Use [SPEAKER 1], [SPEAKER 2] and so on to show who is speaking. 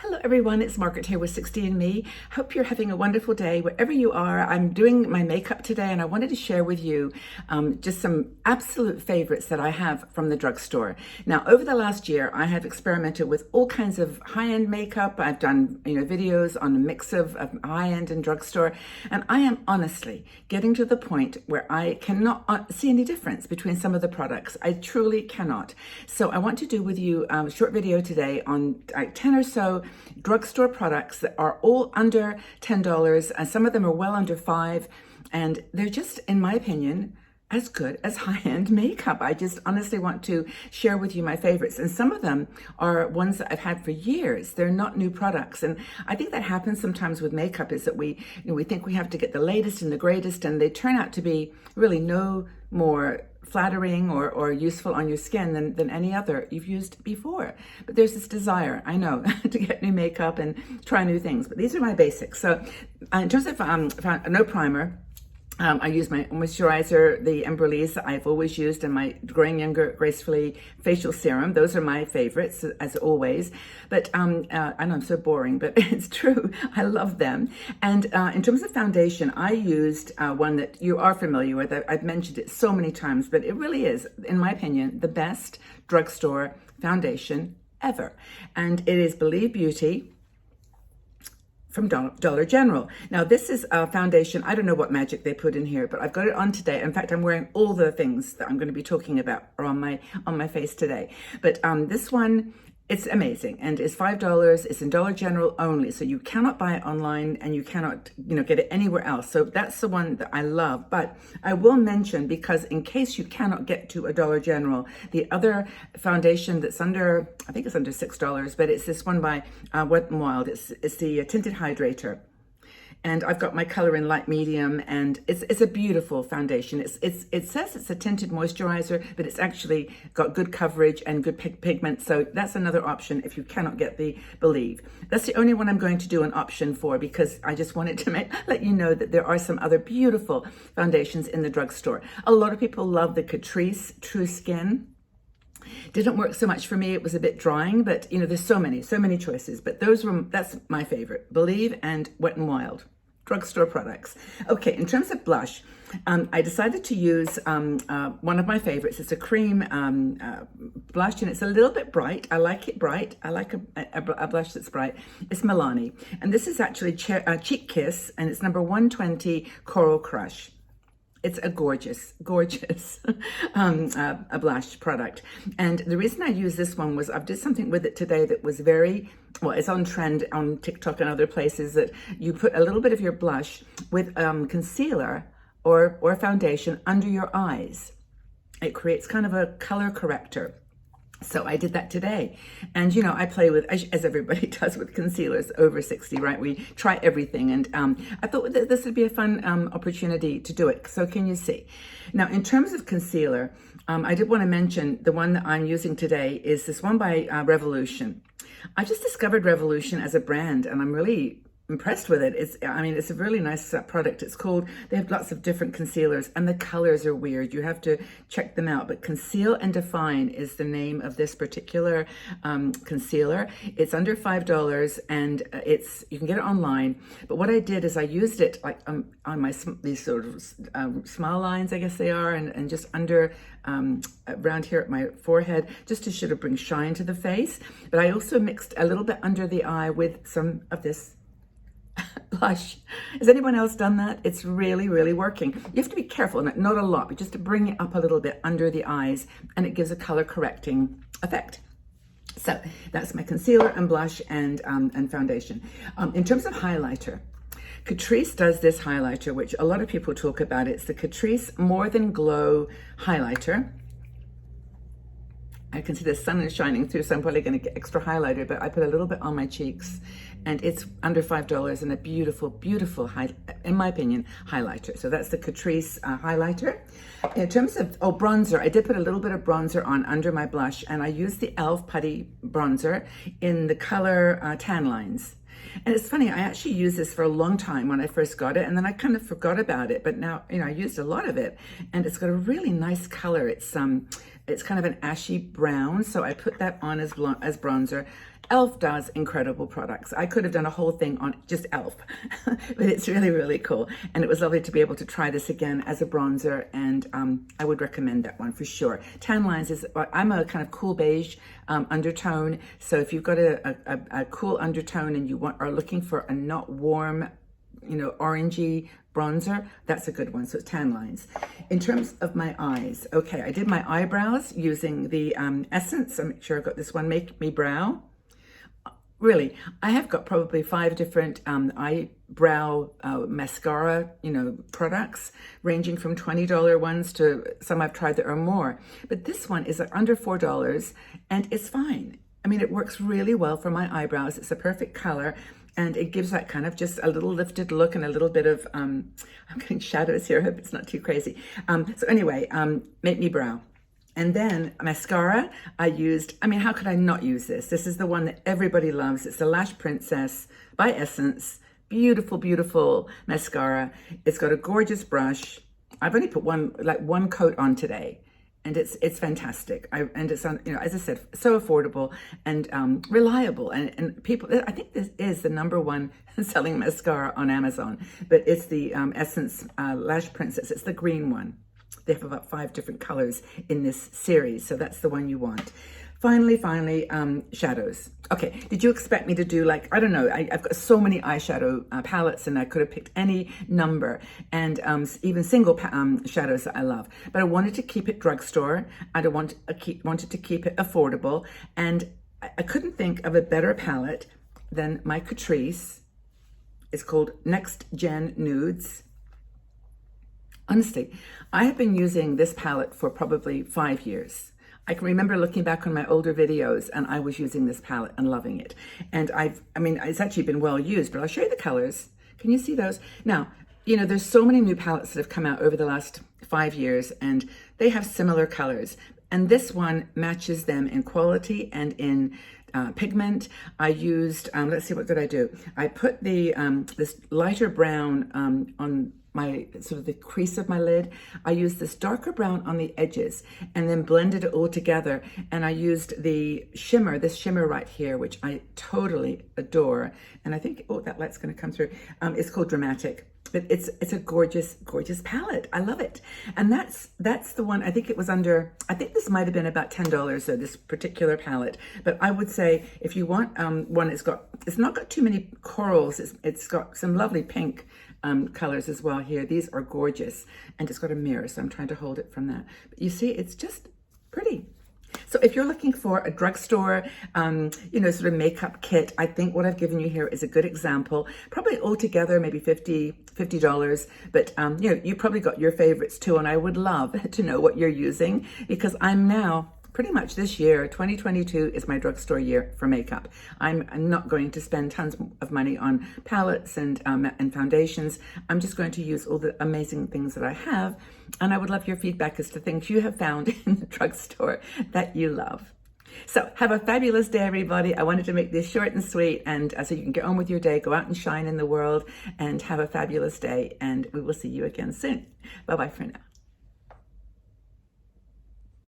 [SPEAKER 1] Hello everyone, it's Margaret here with 60andMe. Hope you're having a wonderful day wherever you are. I'm doing my makeup today and I wanted to share with you just some absolute favorites that I have from the drugstore. Now, over the last year, I have experimented with all kinds of high-end makeup. I've done videos on a mix of high-end and drugstore, and I am honestly getting to the point where I cannot see any difference between some of the products. I truly cannot. So I want to do with you a short video today on 10 or so drugstore products that are all under $10, and some of them are well under $5, and they're just, in my opinion, as good as high-end makeup. I just honestly want to share with you my favorites, and some of them are ones that I've had for years. They're not new products, and I think that happens sometimes with makeup, is that we think we have to get the latest and the greatest, and they turn out to be really no more flattering or useful on your skin than any other you've used before. But there's this desire, I know, to get new makeup and try new things. But these are my basics. So in terms of no primer, I use my moisturizer, the Embryolisse that I've always used, and my Growing Younger Gracefully facial serum. Those are my favorites, as always. But I know I'm so boring, but it's true. I love them. And in terms of foundation, I used one that you are familiar with. I've mentioned it so many times, but it really is, in my opinion, the best drugstore foundation ever. And it is Believe Beauty from Dollar General. Now, this is a foundation. I don't know what magic they put in here, but I've got it on today. In fact, I'm wearing all the things that I'm going to be talking about are on my face today. But this one, it's amazing, and it's $5. It's in Dollar General only, so you cannot buy it online, and you cannot, get it anywhere else. So that's the one that I love. But I will mention, because in case you cannot get to a Dollar General, the other foundation that's under, I think it's under $6, but it's this one by Wet n Wild. It's the Tinted Hydrator. And I've got my color in light medium, and it's a beautiful foundation. It says it's a tinted moisturizer, but it's actually got good coverage and good pigment. So that's another option if you cannot get the Believe. That's the only one I'm going to do an option for, because I just wanted to let you know that there are some other beautiful foundations in the drugstore. A lot of people love the Catrice True Skin. Didn't work so much for me. It was a bit drying, but there's so many choices. But that's my favorite: Believe and Wet n Wild. Drugstore products. Okay, in terms of blush, I decided to use one of my favorites. It's a cream blush, and it's a little bit bright. I like it bright. I like a blush that's bright. It's Milani, and this is actually Cheek Kiss, and it's number 120 Coral Crush. It's a gorgeous a blush product. And the reason I use this one was I did something with it today that was very, well, it's on trend on TikTok and other places, that you put a little bit of your blush with concealer or foundation under your eyes. It creates kind of a color corrector. So I did that today. And, I play with, as everybody does with concealers over 60, right? We try everything. And I thought that this would be a fun opportunity to do it. So can you see? Now, in terms of concealer, I did want to mention the one that I'm using today is this one by Revolution. I just discovered Revolution as a brand, and I'm really impressed with it. It's a really nice product. They have lots of different concealers, and the colors are weird. You have to check them out. But Conceal and Define is the name of this particular concealer. It's under $5, and you can get it online. But what I did is I used it like on these sort of smile lines, I guess they are, and just under around here at my forehead, just to sort of bring shine to the face. But I also mixed a little bit under the eye with some of this blush. Has anyone else done that? It's really working. You have to be careful, not a lot, but just to bring it up a little bit under the eyes, and it gives a color correcting effect. So that's my concealer and blush and foundation. In terms of highlighter, Catrice does this highlighter, which a lot of people talk about. It's the Catrice More Than Glow highlighter. I can see the sun is shining through, so I'm probably going to get extra highlighter, but I put a little bit on my cheeks, and it's under $5 and a beautiful, in my opinion, highlighter. So that's the Catrice highlighter. In terms of, bronzer, I did put a little bit of bronzer on under my blush, and I used the e.l.f. Putty bronzer in the color Tan Lines. And it's funny, I actually used this for a long time when I first got it, and then I kind of forgot about it, but now, I used a lot of it, and it's got a really nice color. It's kind of an ashy brown, so I put that on as bronzer. e.l.f. does incredible products. I could have done a whole thing on just e.l.f., but it's really, really cool. And it was lovely to be able to try this again as a bronzer, and I would recommend that one for sure. Tan Lines is, I'm a kind of cool beige undertone, so if you've got a cool undertone and you are looking for a not warm, you know, orangey bronzer, that's a good one. So it's Tan Lines. In terms of my eyes, okay, I did my eyebrows using the Essence. I'm sure I've got this one, Make Me Brow. Really, I have got probably 5 different eyebrow mascara, you know, products, ranging from $20 ones to some I've tried that are more. But this one is under $4, and it's fine. I mean, it works really well for my eyebrows. It's a perfect color, and it gives that kind of just a little lifted look and a little bit of, I'm getting shadows here, I hope it's not too crazy. So anyway, Make Me Brow. And then mascara, I used, I mean, how could I not use this? This is the one that everybody loves. It's the Lash Princess by Essence. Beautiful, beautiful mascara. It's got a gorgeous brush. I've only put one coat on today, and it's fantastic. And it's on, you know, as I said, so affordable and reliable. And people, I think this is the #1 selling mascara on Amazon, but it's the Essence Lash Princess. It's the green one. They have about 5 different colors in this series, so that's the one you want. Finally, shadows. Okay, did you expect me to do, like, I don't know, I've got so many eyeshadow palettes, and I could have picked any number, and even single shadows that I love. But I wanted to keep it drugstore. Wanted to keep it affordable, and I couldn't think of a better palette than my Catrice. It's called Next Gen Nudes. Honestly, I have been using this palette for probably 5 years. I can remember looking back on my older videos, and I was using this palette and loving it. And I mean, it's actually been well used, but I'll show you the colors. Can you see those? Now, you know, there's so many new palettes that have come out over the last 5 years, and they have similar colors. And this one matches them in quality and in pigment. I used, let's see, what did I do? I put the this lighter brown on my sort of the crease of my lid. I used this darker brown on the edges and then blended it all together. And I used the shimmer, this shimmer right here, which I totally adore. And I think, oh, that light's gonna come through. It's called Dramatic. But it's a gorgeous, gorgeous palette. I love it. And that's the one, I think it was under, I think this might have been about $10, so this particular palette. But I would say if you want one, it's not got too many corals. It's got some lovely pink colors as well here. These are gorgeous. And it's got a mirror, so I'm trying to hold it from that. But you see, it's just pretty. So if you're looking for a drugstore, you know, sort of makeup kit, I think what I've given you here is a good example. Probably altogether, maybe $50, but you know, you probably got your favorites too, and I would love to know what you're using, because I'm now pretty much this year, 2022 is my drugstore year for makeup. I'm not going to spend tons of money on palettes and foundations. I'm just going to use all the amazing things that I have. And I would love your feedback as to things you have found in the drugstore that you love. So have a fabulous day, everybody. I wanted to make this short and sweet, and so you can get on with your day, go out and shine in the world, and have a fabulous day. And we will see you again soon. Bye-bye for now.